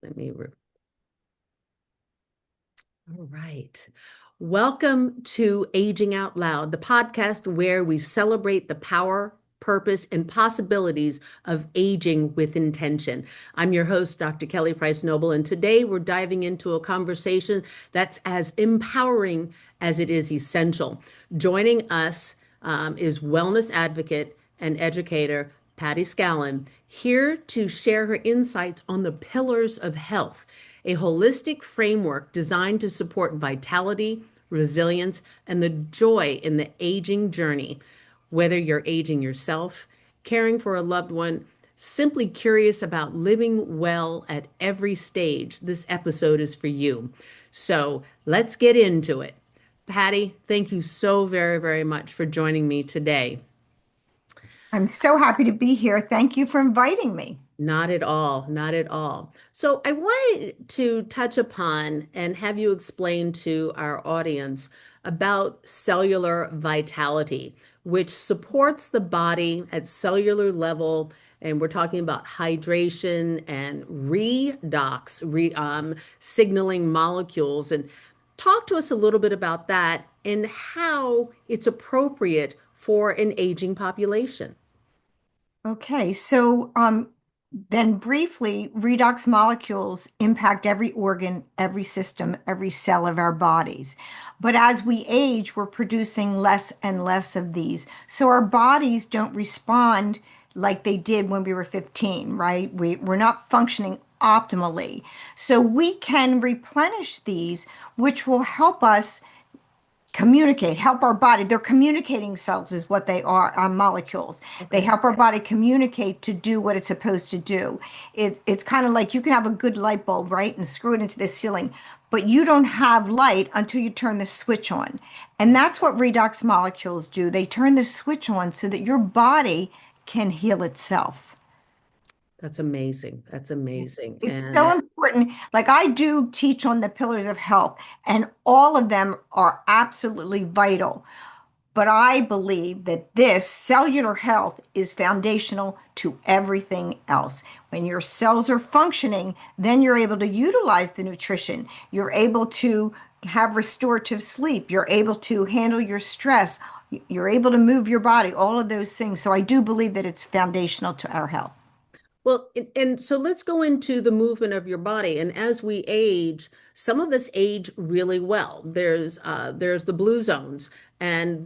All right. Welcome to Aging Out Loud, the podcast where we celebrate the power, purpose, and possibilities of aging with intention. I'm your host, Dr. Kelly Price Noble, and today we're diving into a conversation that's as empowering as it is essential. Joining us is wellness advocate and educator Patti Scallan, here to share her insights on the pillars of health, a holistic framework designed to support vitality, resilience, and the joy in the aging journey. Whether you're aging yourself, caring for a loved one, simply curious about living well at every stage, this episode is for you. So let's get into it. Patti, thank you so very, very much for joining me today. I'm so happy to be here. Thank you for inviting me. Not at all, not at all. So I wanted to touch upon and have you explain to our audience about cellular vitality, which supports the body at cellular level. And we're talking about hydration and signaling molecules. And talk to us a little bit about that and how it's appropriate for an aging population. Okay, so then briefly, redox molecules impact every organ, every system, every cell of our bodies. But as we age, we're producing less and less of these. So our bodies don't respond like they did when we were 15, right? We're not functioning optimally. So we can replenish these, which will help us communicate, help our body. They're communicating cells, is what they are molecules. They Okay. help our body communicate to do what it's supposed to do. It's kind of like you can have a good light bulb, right, and screw it into the ceiling, but you don't have light until you turn the switch on. And that's what redox molecules do. They turn the switch on so that your body can heal itself. That's amazing. That's amazing. It's so And important. Like I do teach on the pillars of health, and all of them are absolutely vital. But I believe that this cellular health is foundational to everything else. When your cells are functioning, then you're able to utilize the nutrition. You're able to have restorative sleep. You're able to handle your stress. You're able to move your body, all of those things. So I do believe that it's foundational to our health. well, and so let's go into the movement of your body. And as we age, some of us age really well. There's the blue zones, and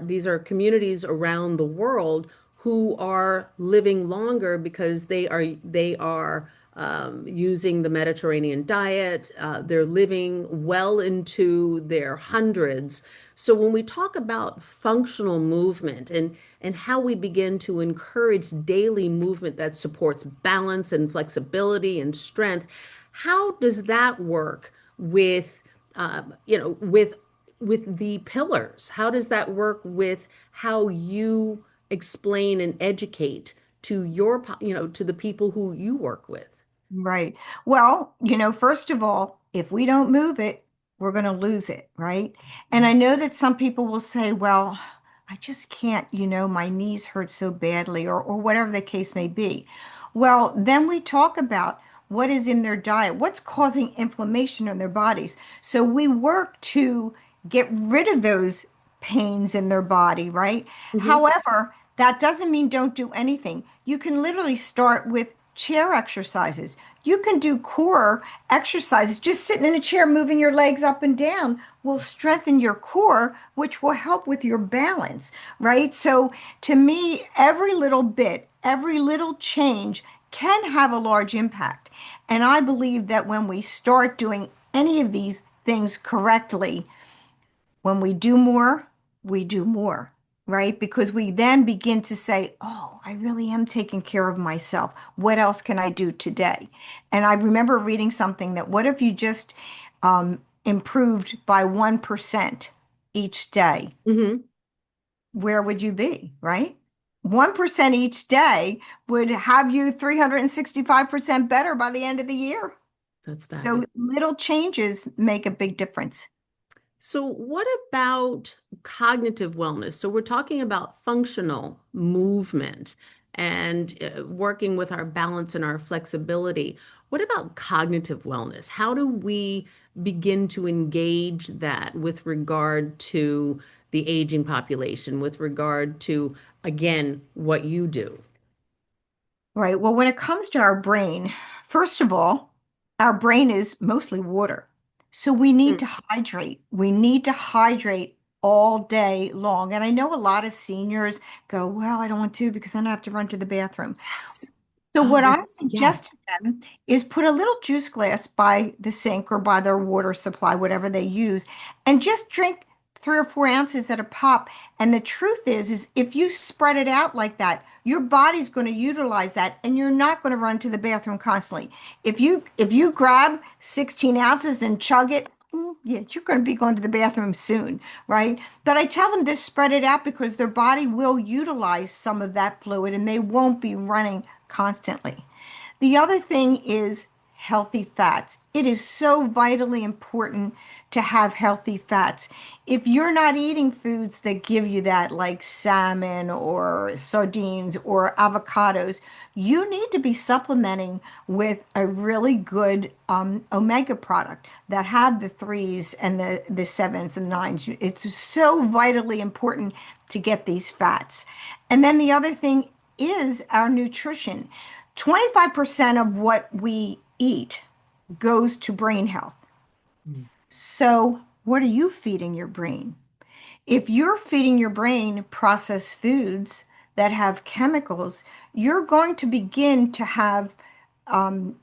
these are communities around the world who are living longer because they are using the Mediterranean diet. They're living well into their hundreds. So when we talk about functional movement and how we begin to encourage daily movement that supports balance and flexibility and strength, how does that work with with the pillars? How does that work with how you explain and educate to to the people who you work with? Right. Well, first of all, if we don't move it, we're going to lose it, right? And I know that some people will say, well, I just can't, my knees hurt so badly, or whatever the case may be. Well, then we talk about what is in their diet, what's causing inflammation in their bodies. So we work to get rid of those pains in their body, right? Mhm. However, that doesn't mean don't do anything. You can literally start with chair exercises. You can do core exercises. Just sitting in a chair, moving your legs up and down will strengthen your core, which will help with your balance, right? So to me, every little bit, every little change can have a large impact. And I believe that when we start doing any of these things correctly, when we do more, right? Because we then begin to say, oh, I really am taking care of myself. What else can I do today? And I remember reading something that what if you just improved by 1% each day? Mhm. Where would you be, right? 1% each day would have you 365% better by the end of the year. That's So fabulous. little changes make a big difference. So, what about cognitive wellness? So, we're talking about functional movement and working with our balance and our flexibility. What about cognitive wellness? How do we begin to engage that with regard to the aging population, with regard to, again, what you do? Right. Well, when it comes to our brain, first of all, our brain is mostly water. So we need Mm. to hydrate. We need to hydrate all day long. And I know a lot of seniors go, well, I don't want to because then I have to run to the bathroom. Yes. So Oh, what that, I yes. suggest to them is put a little juice glass by the sink or by their water supply, whatever they use, and just drink 3 or 4 ounces at a pop. And the truth is if you spread it out like that, your body's going to utilize that, and you're not going to run to the bathroom constantly. If you grab 16 ounces and chug it, yeah, you're going to be going to the bathroom soon, right? But I tell them to spread it out because their body will utilize some of that fluid and they won't be running constantly. The other thing is healthy fats. It is so vitally important to have healthy fats. If you're not eating foods that give you that, like salmon or sardines or avocados, you need to be supplementing with a really good omega product that have the threes and the sevens and nines. It's so vitally important to get these fats. And then the other thing is our nutrition. 25% of what we eat goes to brain health. Mm. So, what are you feeding your brain? If you're feeding your brain processed foods that have chemicals, you're going to begin to have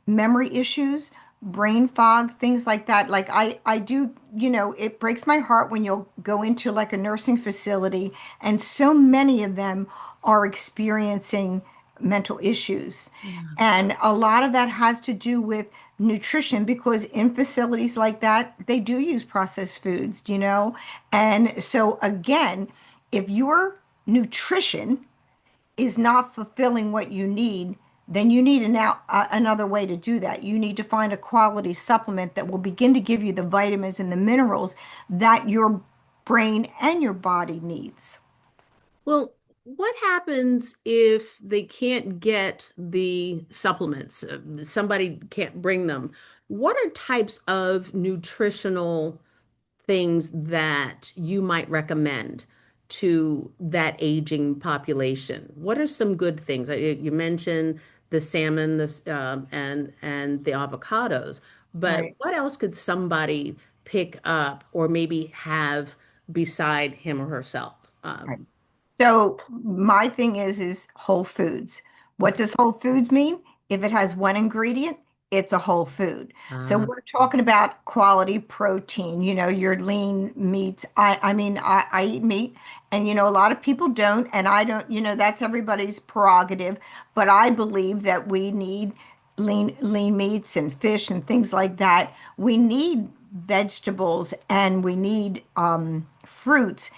memory issues, brain fog, things like that. Like I do, it breaks my heart when you'll go into like a nursing facility, and so many of them are experiencing mental issues. Yeah. And a lot of that has to do with nutrition because in facilities like that, they do use processed foods. And so again, if your nutrition is not fulfilling what you need, then you need another way to do that. You need to find a quality supplement that will begin to give you the vitamins and the minerals that your brain and your body needs. Well, what happens if they can't get the supplements? Somebody can't bring them. What are types of nutritional things that you might recommend to that aging population? What are some good things? You mentioned the salmon, and the avocados, but Right. what else could somebody pick up or maybe have beside him or herself? Right. So my thing is whole foods. What Okay. does whole foods mean? If it has one ingredient, it's a whole food. So Uh, we're talking about quality protein, your lean meats. I eat meat, and a lot of people don't, and I don't, that's everybody's prerogative, but I believe that we need lean meats and fish and things like that. We need vegetables and we need fruits.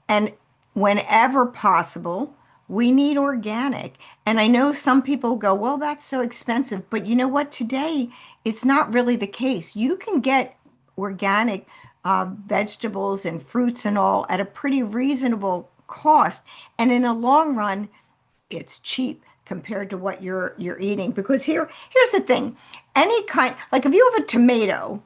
And whenever possible, we need organic. And I know some people go, well, that's so expensive. But you know what? Today, it's not really the case. You can get organic vegetables and fruits and all at a pretty reasonable cost. And in the long run, it's cheap compared to what you're eating. Because here's the thing. Any kind, like if you have a tomato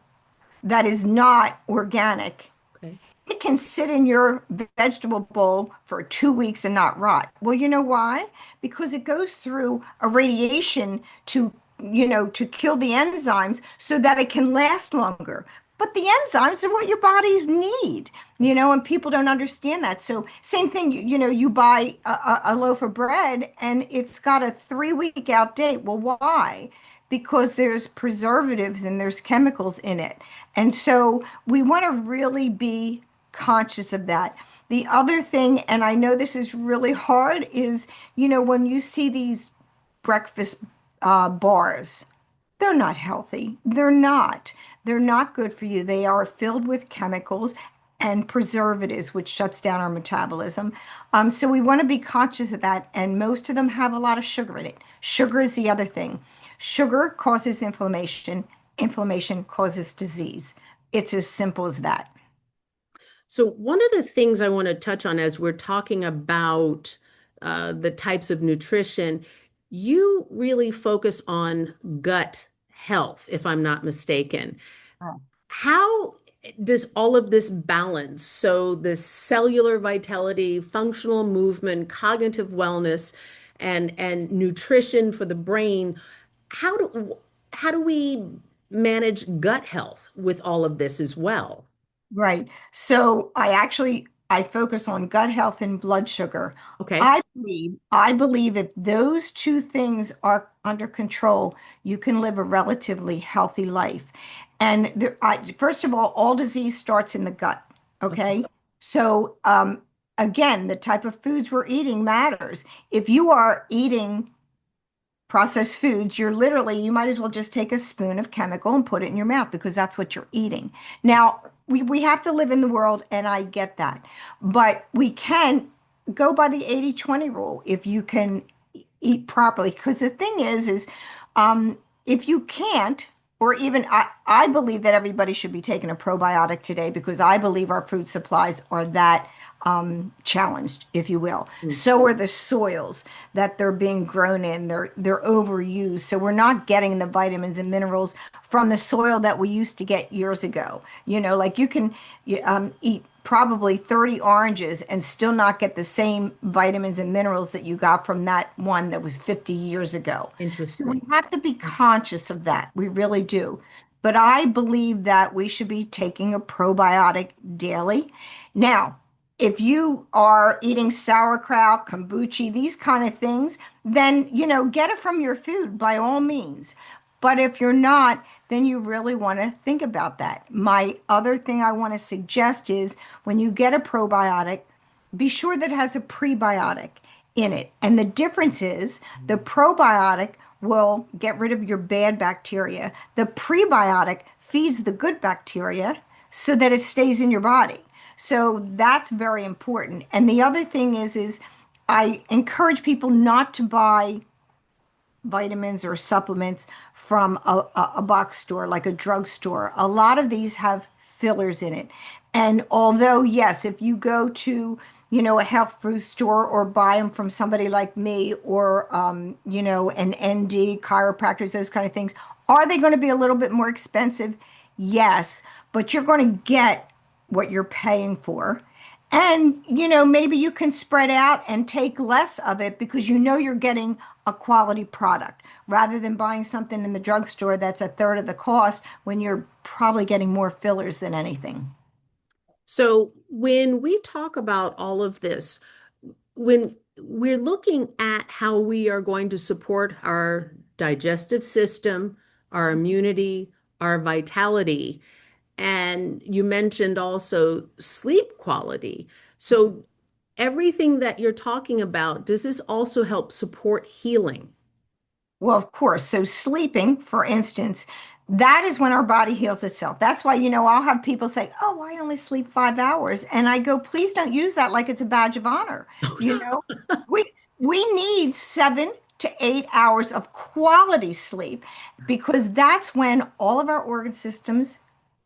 that is not organic, okay. it can sit in your vegetable bowl for 2 weeks and not rot. Well, you know why? Because it goes through a radiation to kill the enzymes so that it can last longer. But the enzymes are what your bodies need, and people don't understand that. So, same thing, you buy a loaf of bread and it's got a 3 week out date. Well, why? Because there's preservatives and there's chemicals in it. And so we want to really be conscious of that. The other thing, and I know this is really hard, is when you see these breakfast bars, they're not healthy. They're not. They're not good for you. They are filled with chemicals and preservatives, which shuts down our metabolism. So we want to be conscious of that. And most of them have a lot of sugar in it. Sugar is the other thing. Sugar causes inflammation. Inflammation causes disease. It's as simple as that. So, one of the things I want to touch on as we're talking about the types of nutrition, you really focus on gut health, if I'm not mistaken. How does all of this balance? So, this cellular vitality, functional movement, cognitive wellness, and nutrition for the brain. How do how do we manage gut health with all of this as well? Right. So I focus on gut health and blood sugar. Okay. I believe if those two things are under control, you can live a relatively healthy life. And first of all disease starts in the gut. Okay. Okay. So again, the type of foods we're eating matters. If you are eating processed foods, you might as well just take a spoon of chemical and put it in your mouth because that's what you're eating. Now, we have to live in the world, and I get that. But we can go by the 80-20 rule if you can eat properly. Because the thing is if you can't, or even I believe that everybody should be taking a probiotic today because I believe our food supplies are that challenged, if you will. Mm. So are the soils that they're being grown in. They're overused. So we're not getting the vitamins and minerals from the soil that we used to get years ago. Like you can eat probably 30 oranges and still not get the same vitamins and minerals that you got from that one that was 50 years ago. So we Interesting. have to be conscious of that. We really do. But I believe that we should be taking a probiotic daily. Now, if you are eating sauerkraut, kombucha, these kind of things, then, get it from your food by all means. But if you're not, then you really want to think about that. My other thing I want to suggest is when you get a probiotic, be sure that it has a prebiotic in it. And the difference is the probiotic will get rid of your bad bacteria. The prebiotic feeds the good bacteria so that it stays in your body. So that's very important. And the other thing is I encourage people not to buy vitamins or supplements from a box store, like a drugstore. A lot of these have fillers in it. And although, yes, if you go to, a health food store or buy them from somebody like me or, an ND, chiropractors, those kind of things, are they going to be a little bit more expensive? Yes, but you're going to get what you're paying for. And, maybe you can spread out and take less of it because you're getting a quality product rather than buying something in the drugstore that's a third of the cost when you're probably getting more fillers than anything. So when we talk about all of this, when we're looking at how we are going to support our digestive system, our immunity, our vitality, and you mentioned also sleep quality. So everything that you're talking about, does this also help support healing? Well, of course. So sleeping, for instance, that is when our body heals itself. That's why, I'll have people say, "Oh, I only sleep 5 hours." And I go, "Please don't use that like it's a badge of honor." You know, we we need 7 to 8 hours of quality sleep because that's when all of our organ systems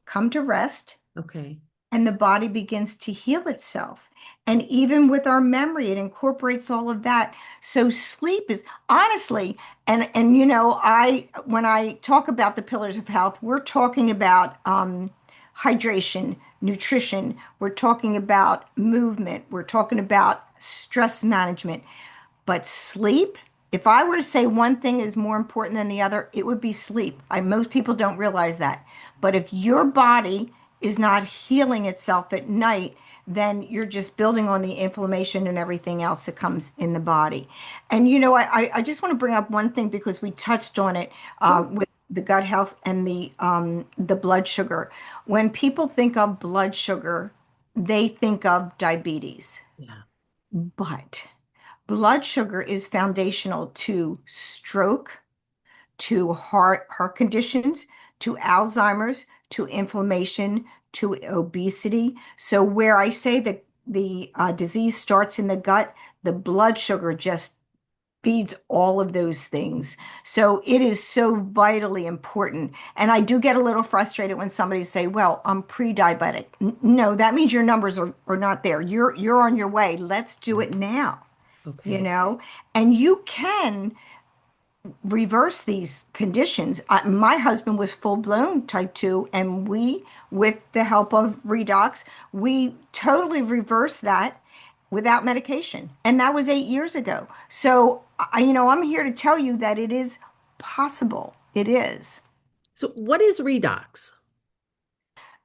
come to rest Okay. and the body begins to heal itself. And even with our memory, it incorporates all of that. So sleep is honestly, and I when I talk about the pillars of health, we're talking about hydration, nutrition, we're talking about movement, we're talking about stress management. But sleep, if I were to say one thing is more important than the other, it would be sleep. Most people don't realize that. But if your body is not healing itself at night, then you're just building on the inflammation and everything else that comes in the body. And I just want to bring up one thing because we touched on it with the gut health and the blood sugar. When people think of blood sugar, they think of diabetes. Yeah. But blood sugar is foundational to stroke, to heart conditions, to Alzheimer's, to inflammation, to obesity. So where I say that the disease starts in the gut, the blood sugar just feeds all of those things. So it is so vitally important. And I do get a little frustrated when somebody say, "Well, I'm pre-diabetic." No, that means your numbers are not there. You're on your way. Let's do it now, you Okay. know? And you can reverse these conditions. My husband was full-blown type 2, and we, with the help of redox, we totally reversed that without medication. And that was 8 years ago. So, I'm here to tell you that it is possible. It is. So, what is redox?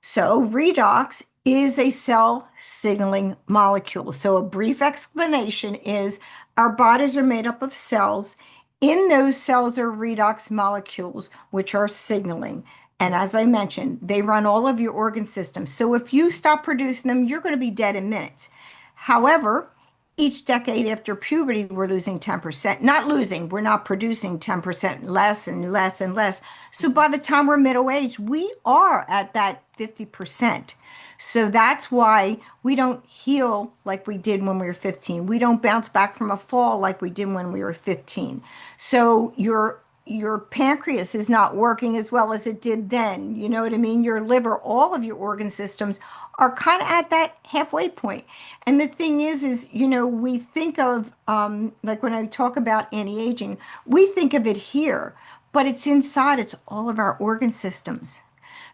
So, redox is a cell signaling molecule. So, a brief explanation is our bodies are made up of cells. In those cells are redox molecules, which are signaling. And as I mentioned, they run all of your organ systems. So, if you stop producing them, you're going to be dead in minutes. However, each decade after puberty, we're losing 10%. Not losing, we're not producing 10% less and less and less. So by the time we're middle aged, we are at that 50%. So that's why we don't heal like we did when we were 15. We don't bounce back from a fall like we did when we were 15. So your pancreas is not working as well as it did then. You know what I mean? Your liver, all of your organ systems are kind of at that halfway point. And the thing is, we think of, like when I talk about anti-aging, we think of it here, but it's inside, it's all of our organ systems.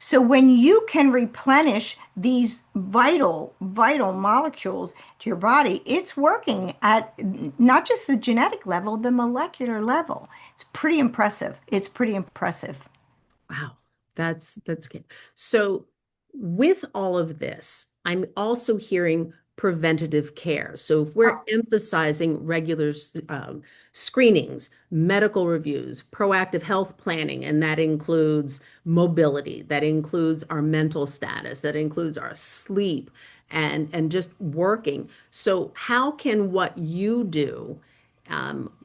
So when you can replenish these vital molecules to your body, it's working at not just the genetic level, the molecular level. It's pretty impressive. It's pretty impressive. Wow, that's good. So, with all of this, I'm also hearing preventative care. So, if we're Oh, emphasizing regular screenings, medical reviews, proactive health planning, and that includes mobility, that includes our mental status, that includes our sleep, and just working. So, how can what you do,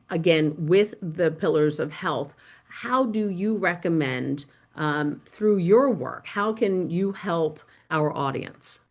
again, with the pillars of health, how do you recommend through your work? How can you help our audience?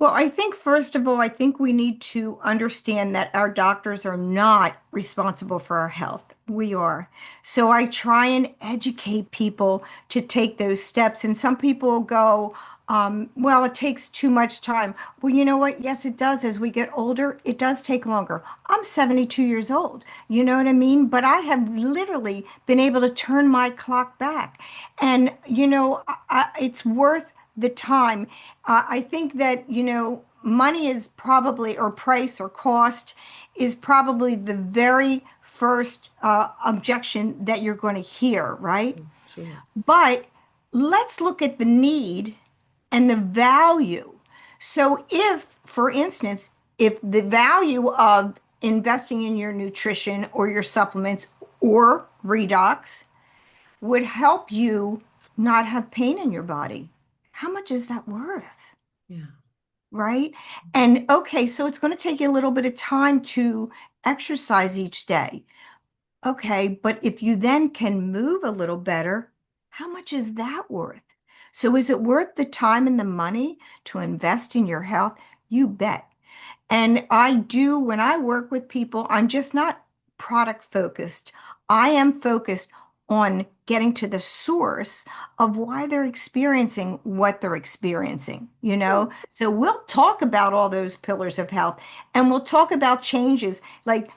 well, I think first of all, I think we need to understand that our doctors are not responsible for our health. We are. So I try and educate people to take those steps. And some people will go, well, it takes too much time. Well, you know what? Yes, it does. As we get older, it does take longer. I'm 72 years old. You know what I mean? But I have literally been able to turn my clock back. And, it's worth the time. I think that, money is probably, or price or cost is probably the very first objection that you're going to hear, right? Sure. But let's look at the need and the value. So, if, for instance, if the value of investing in your nutrition or your supplements or redox would help you not have pain in your body, how much is that worth? Yeah. Right? And okay, so it's going to take you a little bit of time to exercise each day. Okay, but if you then can move a little better, how much is that worth? So is it worth the time and the money to invest in your health? You bet. And I do, when I work with people, I'm just not product focused. I am focused on getting to the source of why they're experiencing what they're experiencing, you know? So we'll talk about all those pillars of health and we'll talk about changes. Like,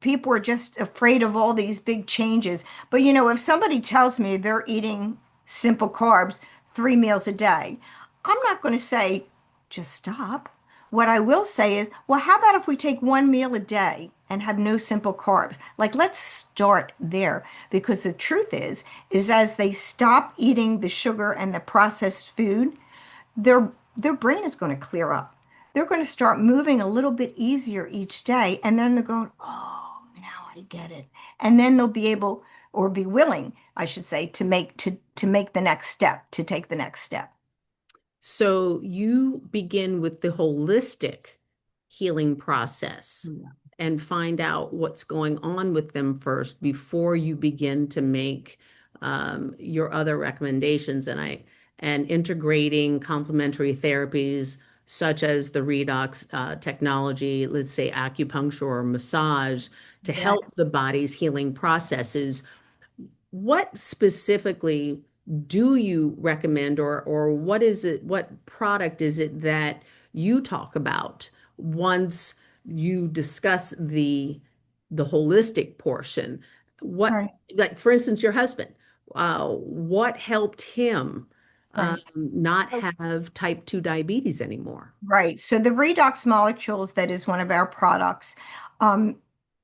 people are just afraid of all these big changes. But, if somebody tells me they're eating simple carbs 3 meals a day, I'm not going to say, just stop. What I will say is, well, how about if we take 1 meal a day and have no simple carbs? Like, let's start there because the truth is as they stop eating the sugar and the processed food, their brain is going to clear up. They're going to start moving a little bit easier each day, and then they're going, oh, now I get it. And then they'll be able or be willing, I should say, to make the next step, to take the next step. So you begin with the holistic healing process Yeah. and find out what's going on with them first before you begin to make your other recommendations. And integrating complementary therapies such as the redox technology, let's say acupuncture or massage, to Yeah. help the body's healing processes. What specifically do you recommend, or what is it, what product is it that you talk about once you discuss the holistic portion? What, Right. like, for instance, your husband, what helped him Right. not have type 2 diabetes anymore? Right. So the redox molecules, that is one of our products. Um,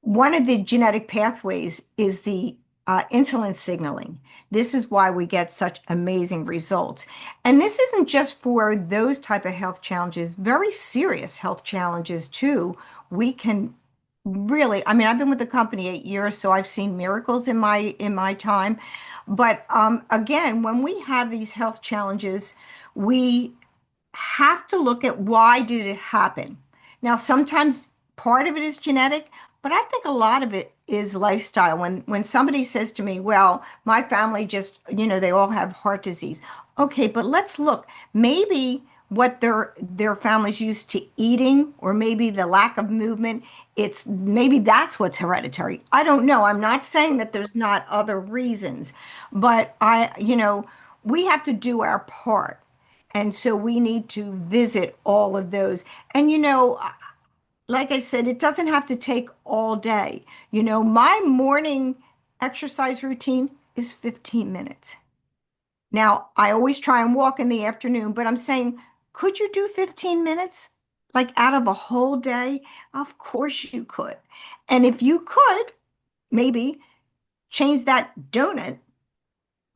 One of the genetic pathways is the insulin signaling. This is why we get such amazing results. And this isn't just for those type of health challenges, very serious health challenges too. We can really, I mean, I've been with the company 8 years, so I've seen miracles in my time. But again, when we have these health challenges, we have to look at why did it happen. Now, sometimes part of it is genetic, but I think a lot of it is lifestyle. When somebody says to me, "Well, my family just, they all have heart disease." Okay, but let's look. Maybe what their families used to eating, or maybe the lack of movement, it's maybe that's what's hereditary. I don't know. I'm not saying that there's not other reasons, but we have to do our part. And so we need to visit all of those. And like I said, it doesn't have to take all day. My morning exercise routine is 15 minutes. Now, I always try and walk in the afternoon, but I'm saying, could you do 15 minutes? Like out of a whole day? Of course you could. And if you could, maybe change that donut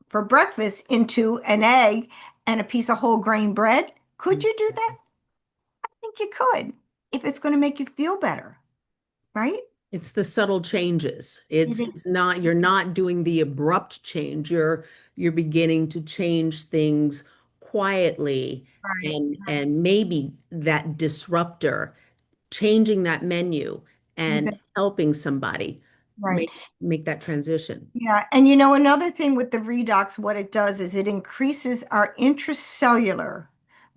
for breakfast into an egg and a piece of whole grain bread. Could you do that? I think you could if it's going to make you feel better, right? It's the subtle changes. It is. It's not, you're not doing the abrupt change. You're beginning to change things quietly, Right, and maybe that disruptor, changing that menu you and bet. helping somebody Right. make that transition. Yeah. And another thing with the redox, what it does is it increases our intracellular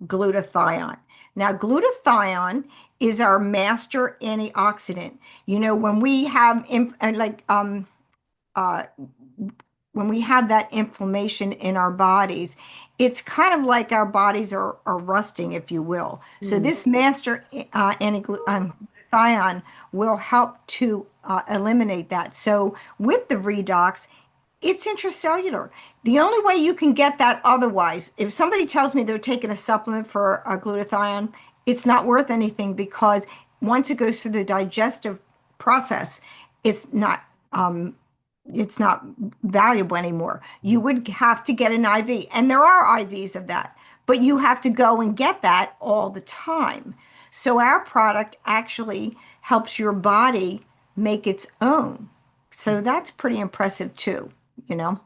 glutathione. Now, glutathione is our master antioxidant. When we have uh, when we have that inflammation in our bodies, it's kind of like our bodies are rusting, if you will. So Mm. this master glutathione will help to eliminate that. So with the redox, it's intracellular. The only way you can get that otherwise, if somebody tells me they're taking a supplement for a glutathione, it's not worth anything because once it goes through the digestive process, it's not um, it's not valuable anymore. You would have to get an IV, and there are IVs of that, but you have to go and get that all the time. So our product actually helps your body make its own. So that's pretty impressive too, you know?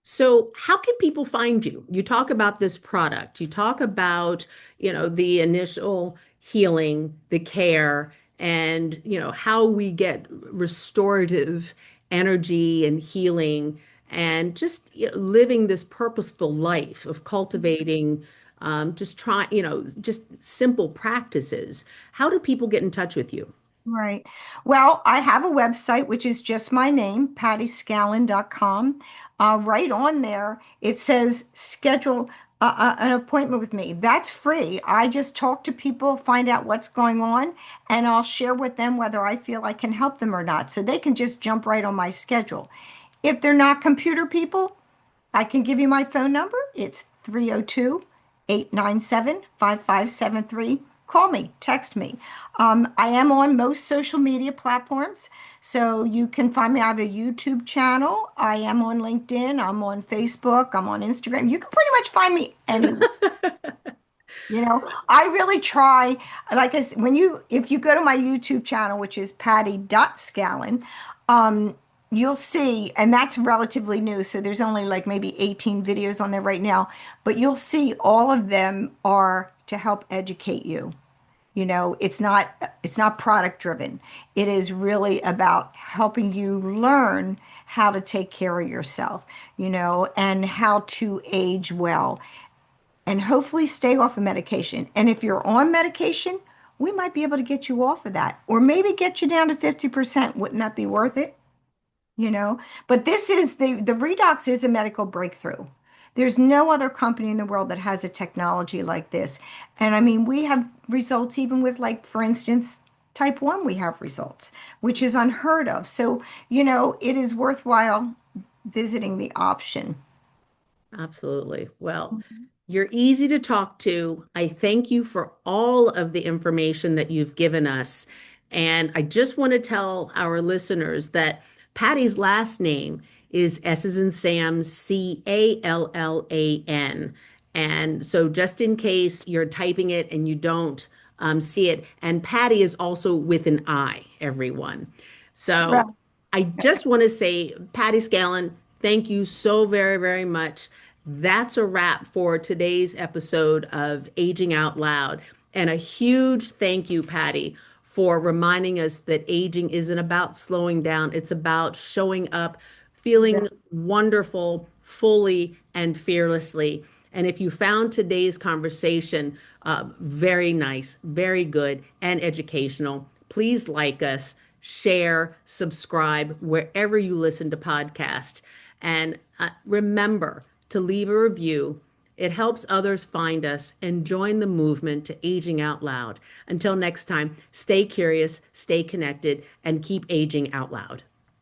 So, how can people find you? You talk about this product, you talk about, the initial healing, the care, and, how we get restorative energy and healing, and just, living this purposeful life of cultivating, just try, just simple practices. How do people get in touch with you? Right. Well, I have a website, which is just my name, pattiscallan.com. Right on there, it says schedule an appointment with me. That's free. I just talk to people, find out what's going on, and I'll share with them whether I feel I can help them or not. So they can just jump right on my schedule. If they're not computer people, I can give you my phone number. It's 302-897-5573. Call me, text me. I am on most social media platforms, so you can find me. I have a YouTube channel. I am on LinkedIn. I'm on Facebook. I'm on Instagram. You can pretty much find me anywhere. I really try. Like if you go to my YouTube channel, which is Patti.Scallan, you'll see, and that's relatively new. So there's only like maybe 18 videos on there right now, but you'll see all of them are to help educate you. It's not product driven. It is really about helping you learn how to take care of yourself, and how to age well and hopefully stay off of medication. And if you're on medication, we might be able to get you off of that or maybe get you down to 50%. Wouldn't that be worth it? But this is the redox is a medical breakthrough. There's no other company in the world that has a technology like this. And I mean, we have results even with, like, for instance, type 1, we have results, which is unheard of. So, it is worthwhile visiting the option. Absolutely. Well, you're easy to talk to. I thank you for all of the information that you've given us. And I just want to tell our listeners that Patty's last name is S as in Sam, Callan. And so, just in case you're typing it and you don't see it, and Patty is also with an I, everyone. Right. So, I just want to say, Patti Scallan, thank you so very, very much. That's a wrap for today's episode of Aging Out Loud. And a huge thank you, Patty, for reminding us that aging isn't about slowing down. It's about showing up, feeling wonderful, fully, and fearlessly. And if you found today's conversation very nice, very good, and educational, please like us, share, subscribe wherever you listen to podcasts. And remember to leave a review. It helps others find us and join the movement to aging out loud. Until next time, stay curious, stay connected, and keep aging out loud.